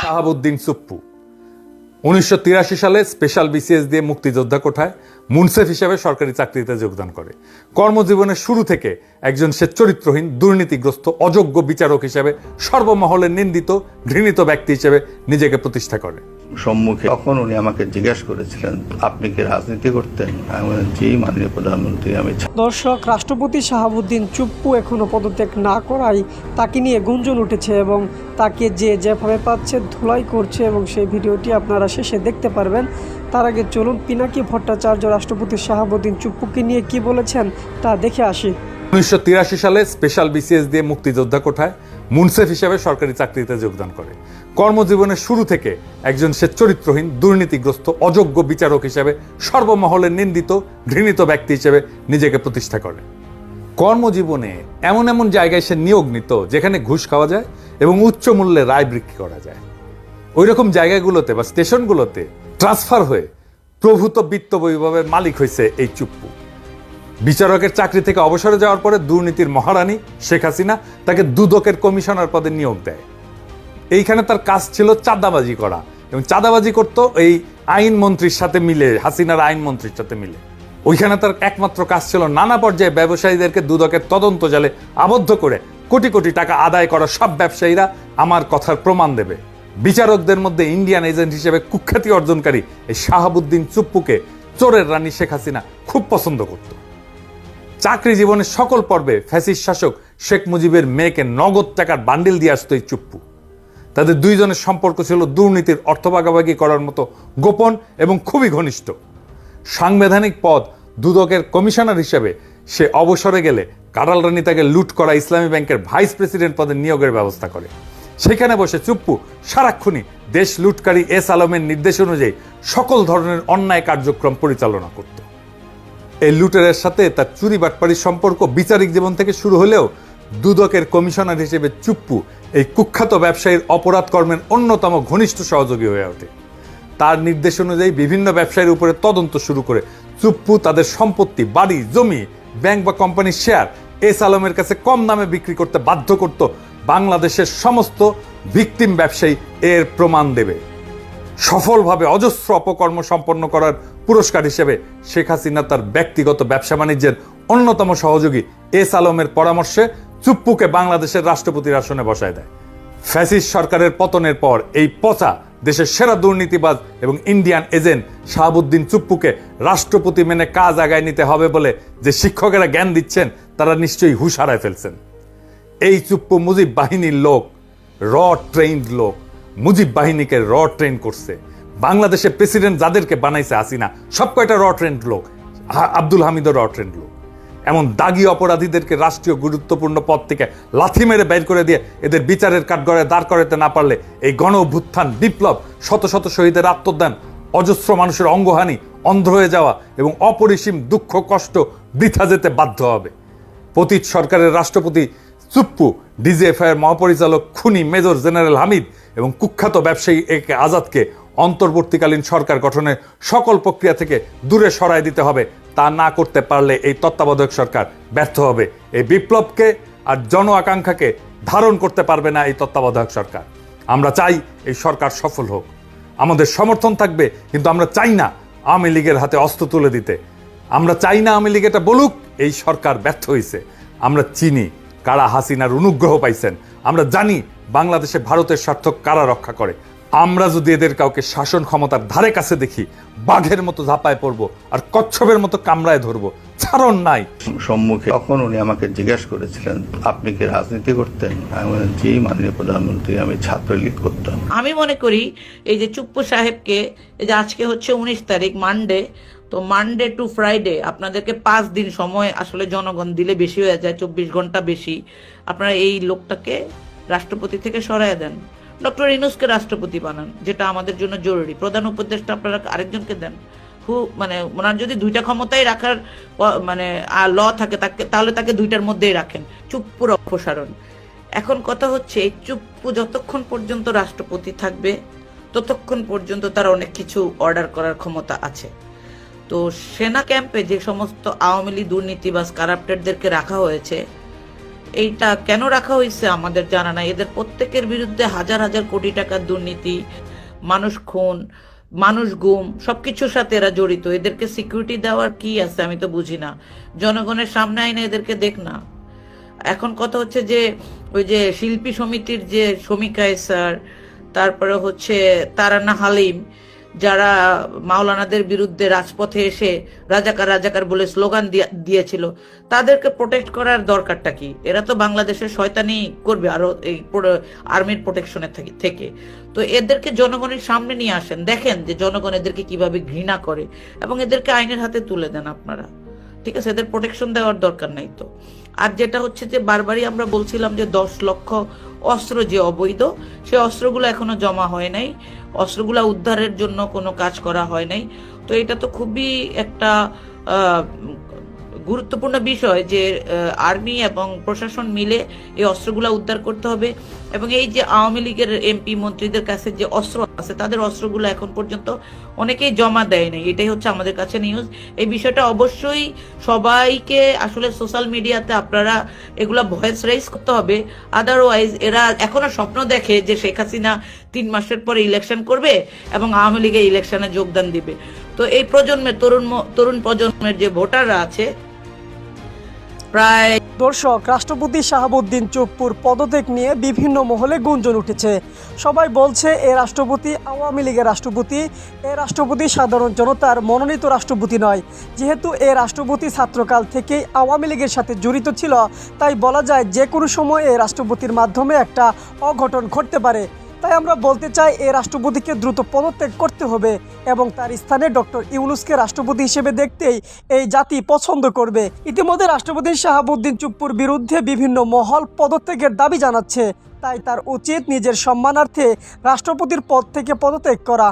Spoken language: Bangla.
শাহাবুদ্দিন চুপ্পু 1983 সালে স্পেশাল বিসিএস দিয়ে মুক্তিযোদ্ধা কোঠায় মুনসেফ হিসেবে সরকারি চাকরিতে যোগদান করে। কর্মজীবনের শুরু থেকে একজন সে চরিত্রহীন, দুর্নীতিগ্রস্ত, অযোগ্য বিচারক হিসেবে সর্বমহলে নিন্দিত, ঘৃণিত ব্যক্তি হিসেবে নিজেকে প্রতিষ্ঠা করে। সম্মুখে তখন উনি আমাকে জিজ্ঞাসা করেছিলেন, আপনি কি রাজনীতি করতেন? আমি বললাম, জি মাননীয় প্রধানমন্ত্রী, আমি। দর্শক, রাষ্ট্রপতি শাহাবুদ্দিন চুপ্পু এখনো পদত্যাগ না করায় তাকে নিয়ে গুঞ্জন উঠেছে এবং তাকে যেভাবে পাচ্ছে ধুলাই করছে, এবং সেই ভিডিওটি আপনারা শেষে দেখতে পারবেন। তার আগে চলুন পিনাকি ভট্টাচার্য রাষ্ট্রপতি শাহাবুদ্দিন চুপ্পুকে নিয়ে কি বলেছেন তা দেখে আসি। 1983 সালে স্পেশাল বিসিএস দিয়ে মুক্তিযোদ্ধা কোঠায় মুনসেফ হিসেবে সরকারি চাকরিতে যোগদান করে। কর্মজীবনের শুরু থেকে একজন সে চরিত্রহীন, দুর্নীতিগ্রস্ত, অযোগ্য বিচারক হিসেবে সর্বমহলে নিন্দিত, ঘৃণিত ব্যক্তি হিসেবে নিজেকে প্রতিষ্ঠা করে। কর্মজীবনে এমন এমন জায়গায় সে নিয়োগ নিত যেখানে ঘুষ খাওয়া যায় এবং উচ্চ মূল্যে রায় বিক্রি করা যায়। ওই রকম জায়গাগুলোতে বা স্টেশনগুলোতে ট্রান্সফার হয়ে প্রভূত বিত্ত বৈভবের মালিক হয়েছে এই চুপ্পু। বিচারকের চাকরি থেকে অবসরে যাওয়ার পরে দুর্নীতির মহারানী শেখ হাসিনা তাকে দুদকের কমিশনার পদে নিয়োগ দেয়। এইখানে তার কাজ ছিল চাঁদাবাজি করা, এবং চাঁদাবাজি করতো এই আইনমন্ত্রীর সাথে মিলে, হাসিনার আইনমন্ত্রীর সাথে মিলে। ওইখানে তার একমাত্র কাজ ছিল নানা পর্যায়ে ব্যবসায়ীদেরকে দুদকের তদন্ত জালে আবদ্ধ করে কোটি কোটি টাকা আদায় করা সব ব্যবসায়ীরা আমার কথার প্রমাণ দেবে। বিচারকদের মধ্যে ইন্ডিয়ান এজেন্ট হিসেবে কুখ্যাতি অর্জনকারী এই শাহাবুদ্দিন চুপ্পুকে চোরের রানী শেখ হাসিনা খুব পছন্দ করত। চাকরি জীবনের সকল পর্বে ফ্যাসিস্ট শাসক শেখ মুজিবের মেয়েকে নগদ টাকার বান্ডিল দিয়ে আসতো এই চুপ্পু। তাদের দুইজনের সম্পর্ক ছিল দুর্নীতির অর্থ ভাগাভাগি করার মতো গোপন এবং খুবই ঘনিষ্ঠ। সাংবিধানিক পদ দুদকের কমিশনার হিসেবে সে অবসরে গেলে কারাল রানী তাকে লুট করা ইসলামী ব্যাংকের ভাইস প্রেসিডেন্ট পদে নিয়োগের ব্যবস্থা করে। সেখানে বসে চুপ্পু সারাক্ষণই দেশ লুটকারী এস আলমের নির্দেশ অনুযায়ী সকল ধরনের অন্যায় কার্যক্রম পরিচালনা করত। এই লুটেরের সাথে তার চুরি বাটপাড়ির সম্পর্ক বিচারিক জীবন থেকে শুরু হলেও দুদকের কমিশনার হিসেবে চুপ্পু এই কুখ্যাত ব্যবসায়ীর অপরাধ কর্মের অন্যতম ঘনিষ্ঠ সহযোগী হয়ে ওঠে। তার নির্দেশ অনুযায়ী বিভিন্ন ব্যবসায়ীর উপরে তদন্ত শুরু করে চুপ্পু তাদের সম্পত্তি, বাড়ি, জমি, ব্যাংক বা কোম্পানির শেয়ার এস আলমের কাছে কম দামে বিক্রি করতে বাধ্য করত। বাংলাদেশের সমস্ত ভিকটিম ব্যবসায়ী এর প্রমাণ দেবে। সফলভাবে অজস্র অপকর্ম সম্পন্ন করার পুরস্কার হিসেবে শেখ হাসিনা তার ব্যক্তিগত ব্যবসা বাণিজ্যের অন্যতম সহযোগী এস আলমের পরামর্শে চুপ্পুকে বাংলাদেশের রাষ্ট্রপতির আসনে বসায় দেয়। ফ্যাসিস্ট সরকারের পতনের পর এই পচা দেশের সেরা দুর্নীতিবাজ এবং ইন্ডিয়ান এজেন্ট শাহাবুদ্দিন চুপ্পুকে রাষ্ট্রপতি মেনে কাজ আগায় নিতে হবে বলে যে শিক্ষকেরা জ্ঞান দিচ্ছেন তারা নিশ্চয়ই হুঁশ হারায় ফেলছেন। এই চুপ্পু মুজিব বাহিনীর লোক, র ট্রেন্ড লোক। মুজিব বাহিনীকে র ট্রেন করছে। বাংলাদেশের প্রেসিডেন্ট যাদেরকে বানাইছে হাসিনা সব কয়টা র ট্রেন্ড লোক। আব্দুল হামিদও র ট্রেন্ড লোক। এমন দাগি অপরাধীদেরকে রাষ্ট্রীয় গুরুত্বপূর্ণ পদ থেকে লাথি মেরে বের করে দিয়ে এদের বিচারের কাঠগড়ায় দাঁড় করাতে না পারলে এই গণ অভ্যুত্থান, বিপ্লব, শত শত শহীদের আত্মদান, অজস্র মানুষের অঙ্গহানি, অন্ধ হয়ে যাওয়া এবং অপরিসীম দুঃখ কষ্ট বৃথা যেতে বাধ্য হবে। পতিত সরকারের রাষ্ট্রপতি চুপ্পু, ডিজিএফআই এর মহাপরিচালক খুনি মেজর জেনারেল হামিদ এবং কুখ্যাত ব্যবসায়ী এ কে আজাদকে অন্তর্বর্তীকালীন সরকার গঠনের সকল প্রক্রিয়া থেকে দূরে সরায় দিতে হবে। তা না করতে পারলে এই তত্ত্বাবধায়ক সরকার ব্যর্থ হবে। এই বিপ্লবকে আর জন আকাঙ্ক্ষাকে ধারণ করতে পারবে না এই তত্ত্বাবধায়ক সরকার। আমরা চাই এই সরকার সফল হোক, আমাদের সমর্থন থাকবে, কিন্তু আমরা চাই না আওয়ামী লীগের হাতে অস্ত্র তুলে দিতে। আমরা চাই না আওয়ামী লীগ এটা বলুক এই সরকার ব্যর্থ হয়েছে। আমরা চিনি কারা হাসিনার অনুগ্রহ পাইছেন। আমরা জানি বাংলাদেশে ভারতের স্বার্থ কারা রক্ষা করে। আমরা যদি এদের কাউকে শাসন ক্ষমতার ধারে কাছে দেখি, বাঘের মতো ঝাঁপায় পড়বো আর কচ্ছপের মতো কামড়ায় ধরবো, ছাড়ন নাই। সম্মুখে তখন উনি আমাকে জিজ্ঞাসা করেছিলেন, আপনি কি রাজনীতি করতেন? আমি বললাম, জি মাননীয় প্রধানমন্ত্রী, আমি ছাত্রলীগ করতাম। আমি মনে করি এই যে চুপ্পু সাহেবকে, এই যে আজকে হচ্ছে 19 তারিখ মানডে, তো মানডে টু ফ্রাইডে আপনাদেরকে 5 দিন সময় আসলে জনগণ দিলে বেশি হয়ে যায়, 24 ঘন্টা বেশি। আপনারা এই লোকটাকে রাষ্ট্রপতি থেকে সরায় দেন, ডক্টর ইউনূসকে রাষ্ট্রপতি বানান, যেটা আমাদের জন্য জরুরি। প্রধান উপদেষ্টা আপনারা আরেকজনকে দেন। মানে ওনার যদি 2টা ক্ষমতাই রাখার মানে ল থাকে তাহলে তাকে 2টার মধ্যেই রাখেন। চুপ্পুর অপসারণ। এখন কথা হচ্ছে এই চুপ্পু যতক্ষণ পর্যন্ত রাষ্ট্রপতি থাকবে ততক্ষণ পর্যন্ত তার অনেক কিছু অর্ডার করার ক্ষমতা আছে। তো সেনা ক্যাম্পে যে সমস্ত আওয়ামী লীগ দুর্নীতিবাজ কারাপ্টেডদেরকে রাখা হয়েছে এইটা কেন রাখা হয়েছে আমাদের জানা নাই। এদের প্রত্যেকের বিরুদ্ধে হাজার হাজার কোটি টাকার দুর্নীতি, মানুষ খুন, মানুষ গুম, সবকিছুর সাথে এরা জড়িত। এদেরকে সিকিউরিটি দেওয়ার কি আছে আমি তো বুঝি না। জনগণের সামনে আইনে এদেরকে দেখ না। এখন কথা হচ্ছে যে ওই যে শিল্পী সমিতির যে শমিকা স্যার, তারপরে হচ্ছে তারান্না হালিম, যারা মাওলানাদের বিরুদ্ধে রাজপথে এসে রাজাকার রাজাকার বলে স্লোগান দিয়েছিল, তাদেরকে প্রোটেক্ট করার দরকারটা কি? এরা তো বাংলাদেশের শয়তানি করবে আরো এই আর্মির প্রোটেকশনের থেকে। তো এদেরকে জনগণের সামনে নিয়ে আসেন, দেখেন যে জনগণ এদেরকে কিভাবে ঘৃণা করে, এবং এদেরকে আইনের হাতে তুলে দেন আপনারা। ঠিক আছে, এদের প্রোটেকশন দেওয়ার দরকার নাই তো। আর যেটা হচ্ছে যে বারবারই আমরা বলছিলাম যে 10 লক্ষ অস্ত্র যে অবৈধ, সে অস্ত্রগুলো এখনো জমা হয় নাই, অস্ত্রগুলো উদ্ধারের জন্য কোনো কাজ করা হয় নাই। তো এটা তো খুবই একটা গুরুত্বপূর্ণ বিষয় যে আর্মি এবং প্রশাসন মিলে এই অস্ত্রগুলো উদ্ধার করতে হবে। এবং এই যে আওয়ামী লীগের এমপি মন্ত্রীদের কাছে যে অস্ত্র আছে, তাদের অস্ত্রগুলো এখন পর্যন্ত অনেকেই জমা দেয় নাই। এটাই হচ্ছে আমাদের কাছে নিউজ। এই বিষয়টা অবশ্যই সবাইকে আসলে সোশ্যাল মিডিয়াতে আপনারা এগুলা ভয়েস রাইজ করতে হবে। আদারওয়াইজ এরা এখনো স্বপ্ন দেখে যে শেখ হাসিনা 3 মাসের পরে ইলেকশন করবে এবং আওয়ামী লীগের ইলেকশনে যোগদান দিবে। তো এই প্রজন্মের তরুণ প্রজন্মের যে ভোটাররা আছে প্রায়। দর্শক, রাষ্ট্রপতি শাহাবুদ্দিন চুপ্পুর পদত্যাগ নিয়ে বিভিন্ন মহলে গুঞ্জন উঠেছে। সবাই বলছে এ রাষ্ট্রপতি আওয়ামী লীগের রাষ্ট্রপতি, এ রাষ্ট্রপতি সাধারণ জনতার মনোনীত রাষ্ট্রপতি নয়। যেহেতু এ রাষ্ট্রপতি ছাত্রকাল থেকেই আওয়ামী লীগের সাথে জড়িত ছিল, তাই বলা যায় যে কোনো সময় এ রাষ্ট্রপতির মাধ্যমে একটা অঘটন ঘটতে পারে। তাই আমরা বলতে চাই এ রাষ্ট্রপতিকে দ্রুত পদত্যাগ করতে হবে এবং তার স্থানে ডক্টর ইউনূসকে রাষ্ট্রপতি হিসেবে দেখতেই এই জাতি পছন্দ করবে। ইতিমধ্যে রাষ্ট্রপতি শাহাবুদ্দিন চুপ্পুর বিরুদ্ধে বিভিন্ন মহল পদত্যাগের দাবি জানাচ্ছে। তাই তার উচিত নিজের সম্মানার্থে রাষ্ট্রপতির পদ থেকে পদত্যাগ করা।